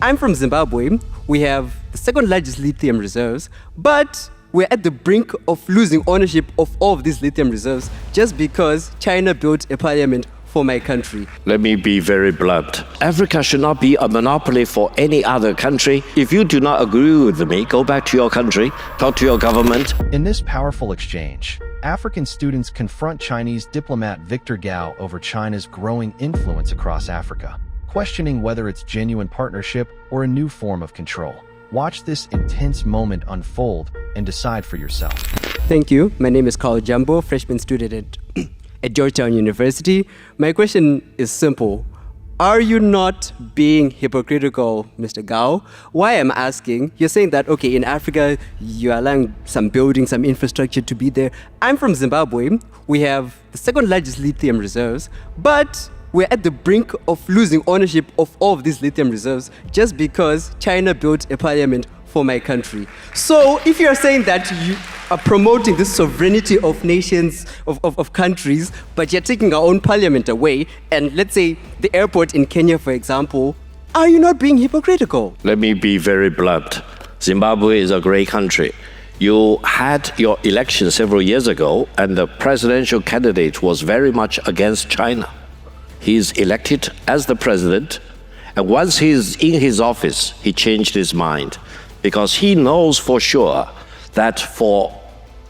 I'm from Zimbabwe. We have the second largest lithium reserves, but we're at the brink of losing ownership of all of these lithium reserves just because China built a parliament for my country. Let me be very blunt. Africa should not be a monopoly for any other country. If you do not agree with me, go back to your country, talk to your government. In this powerful exchange, African students confront Chinese diplomat Victor Gao over China's growing influence across Africa, questioning whether it's genuine partnership or a new form of control. Watch this intense moment unfold and decide for yourself. Thank you. My name is Carl Jumbo, freshman student at Georgetown University. My question is simple. Are you not being hypocritical, Mr. Gao? Why I'm asking, you're saying that, okay, in Africa, you're allowing some buildings, some infrastructure to be there. I'm from Zimbabwe. We have the second largest lithium reserves, but we're at the brink of losing ownership of all of these lithium reserves just because China built a parliament for my country. So if you're saying that you are promoting the sovereignty of nations, of countries, but you're taking our own parliament away, and let's say the airport in Kenya, for example, are you not being hypocritical? Let me be very blunt. Zimbabwe is a great country. You had your election several years ago, and the presidential candidate was very much against China. He's elected as the president, and once he's in his office, he changed his mind because he knows for sure that for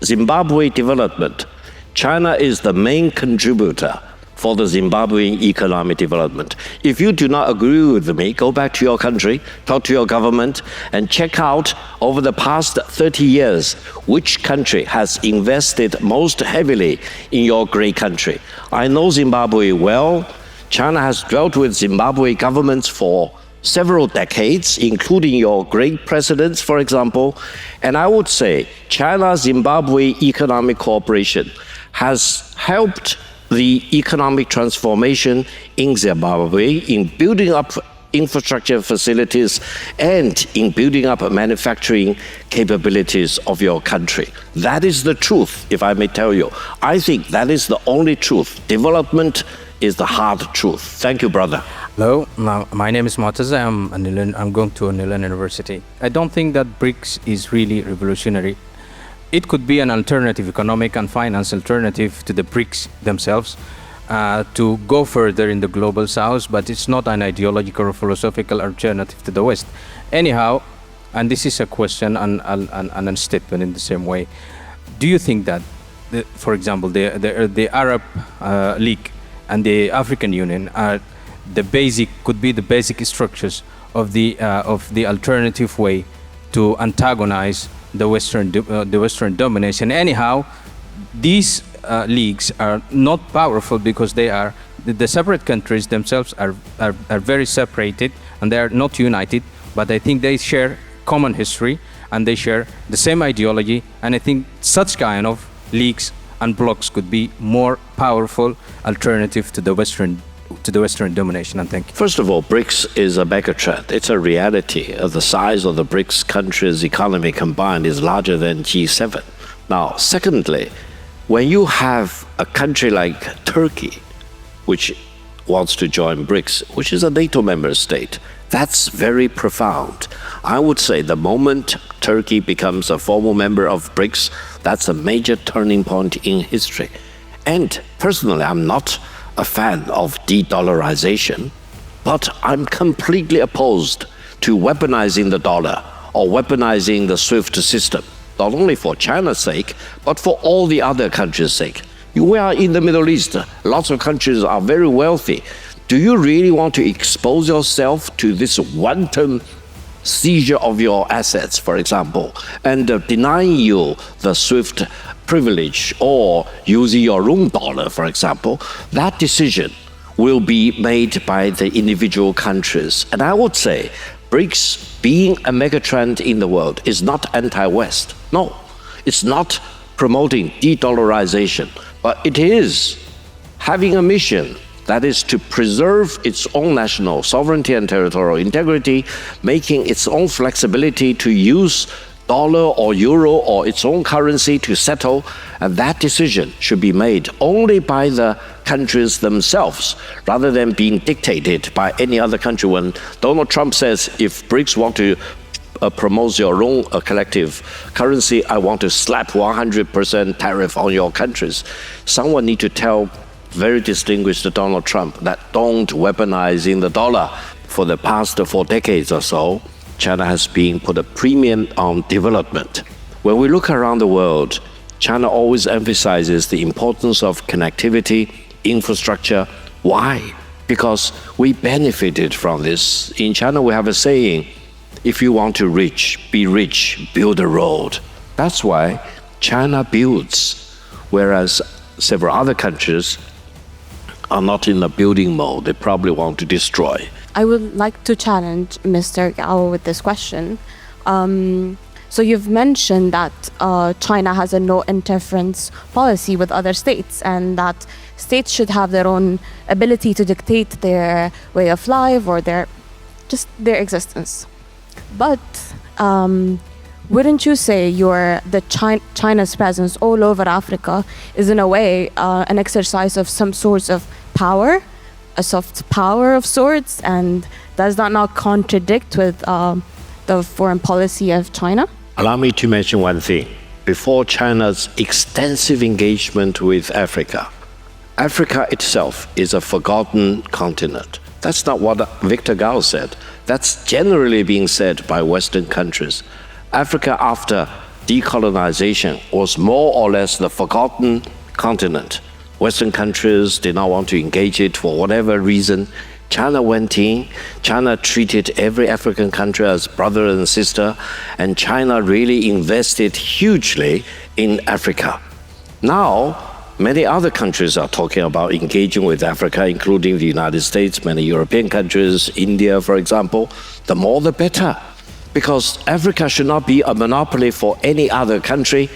Zimbabwe development, China is the main contributor for the Zimbabwean economic development. If you do not agree with me, go back to your country, talk to your government, and check out over the past 30 years, which country has invested most heavily in your great country. I know Zimbabwe well. China has dealt with Zimbabwe governments for several decades, including your great presidents, for example. And I would say China-Zimbabwe economic cooperation has helped the economic transformation in Zimbabwe in building up infrastructure facilities and in building up manufacturing capabilities of your country. That is the truth, if I may tell you. I think that is the only truth. Development is the hard truth. Thank you, brother. Hello, my name is Mataza. I'm going to Nila University. I don't think that BRICS is really revolutionary. It could be an alternative, economic and finance alternative to the BRICS themselves to go further in the global south, but it's not an ideological or philosophical alternative to the West. Anyhow, and this is a question and a statement in the same way, do you think that, for example, the Arab League and the African Union are could be the basic structures of the alternative way to antagonize the Western domination? Anyhow, these leagues are not powerful because the separate countries themselves are very separated and they are not united. But I think they share common history and they share the same ideology. And I think such kind of leagues and blocs could be more powerful alternative to the Western domination. And thank you. First of all, BRICS is a megatrend. It's a reality. The size of the BRICS countries' economy combined is larger than G7. Now, secondly, when you have a country like Turkey, which wants to join BRICS, which is a NATO member state, that's very profound. I would say the moment Turkey becomes a formal member of BRICS, that's a major turning point in history. And personally, I'm not a fan of de-dollarization, but I'm completely opposed to weaponizing the dollar or weaponizing the SWIFT system, not only for China's sake, but for all the other countries' sake. We are in the Middle East. Lots of countries are very wealthy. Do you really want to expose yourself to this wanton seizure of your assets, for example, and denying you the SWIFT privilege or using your own dollar, for example? That decision will be made by the individual countries. And I would say BRICS, being a megatrend in the world, is not anti-West. No, it's not promoting de-dollarization, but it is having a mission that is to preserve its own national sovereignty and territorial integrity, making its own flexibility to use dollar or euro or its own currency to settle, and that decision should be made only by the countries themselves rather than being dictated by any other country. When Donald Trump says, if BRICS want to promote your own collective currency, I want to slap 100% tariff on your countries. Someone need to tell very distinguished Donald Trump that don't weaponize in the dollar. For the past 4 decades or so, China has been put a premium on development. When we look around the world, China always emphasizes the importance of connectivity, infrastructure. Why? Because we benefited from this. In China, we have a saying, if you want to be rich, build a road. That's why China builds, whereas several other countries are not in the building mode. They probably want to destroy. I would like to challenge Mr. Gao with this question. So you've mentioned that China has a no interference policy with other states, and that states should have their own ability to dictate their way of life or their existence. But wouldn't you say China's presence all over Africa is in a way an exercise of some sorts of power, a soft power of sorts, and does that not contradict with the foreign policy of China? Allow me to mention one thing. Before China's extensive engagement with Africa, Africa itself is a forgotten continent. That's not what Victor Gao said. That's generally being said by Western countries. Africa, after decolonization, was more or less the forgotten continent. Western countries did not want to engage it for whatever reason. China went in, China treated every African country as brother and sister, and China really invested hugely in Africa. Now, many other countries are talking about engaging with Africa, including the United States, many European countries, India, for example. The more the better, because Africa should not be a monopoly for any other country,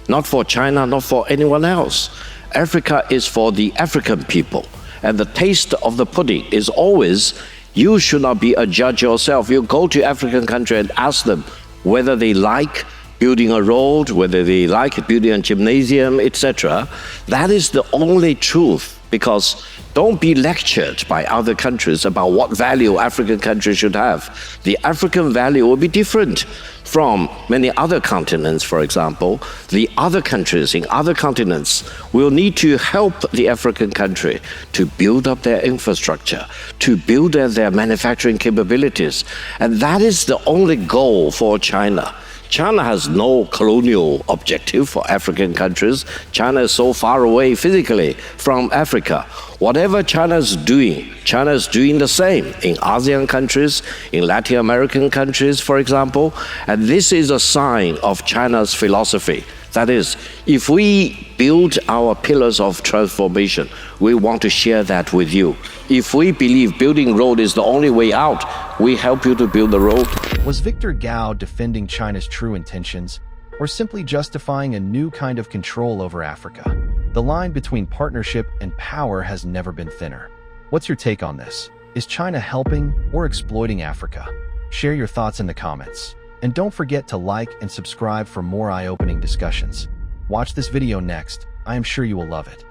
not for China, not for anyone else. Africa is for the African people. And the taste of the pudding is always, you should not be a judge yourself. You go to African country and ask them whether they like building a road, whether they like building a gymnasium, etc. That is the only truth, because don't be lectured by other countries about what value African countries should have. The African value will be different from many other continents, for example. The other countries in other continents will need to help the African country to build up their infrastructure, to build their manufacturing capabilities. And that is the only goal for China. China has no colonial objective for African countries. China is so far away physically from Africa. Whatever China is doing the same in ASEAN countries, in Latin American countries, for example. And this is a sign of China's philosophy. That is, if we build our pillars of transformation, we want to share that with you. If we believe building road is the only way out, we help you to build the road. Was Victor Gao defending China's true intentions, or simply justifying a new kind of control over Africa? The line between partnership and power has never been thinner. What's your take on this? Is China helping or exploiting Africa? Share your thoughts in the comments. And don't forget to like and subscribe for more eye-opening discussions. Watch this video next. I am sure you will love it.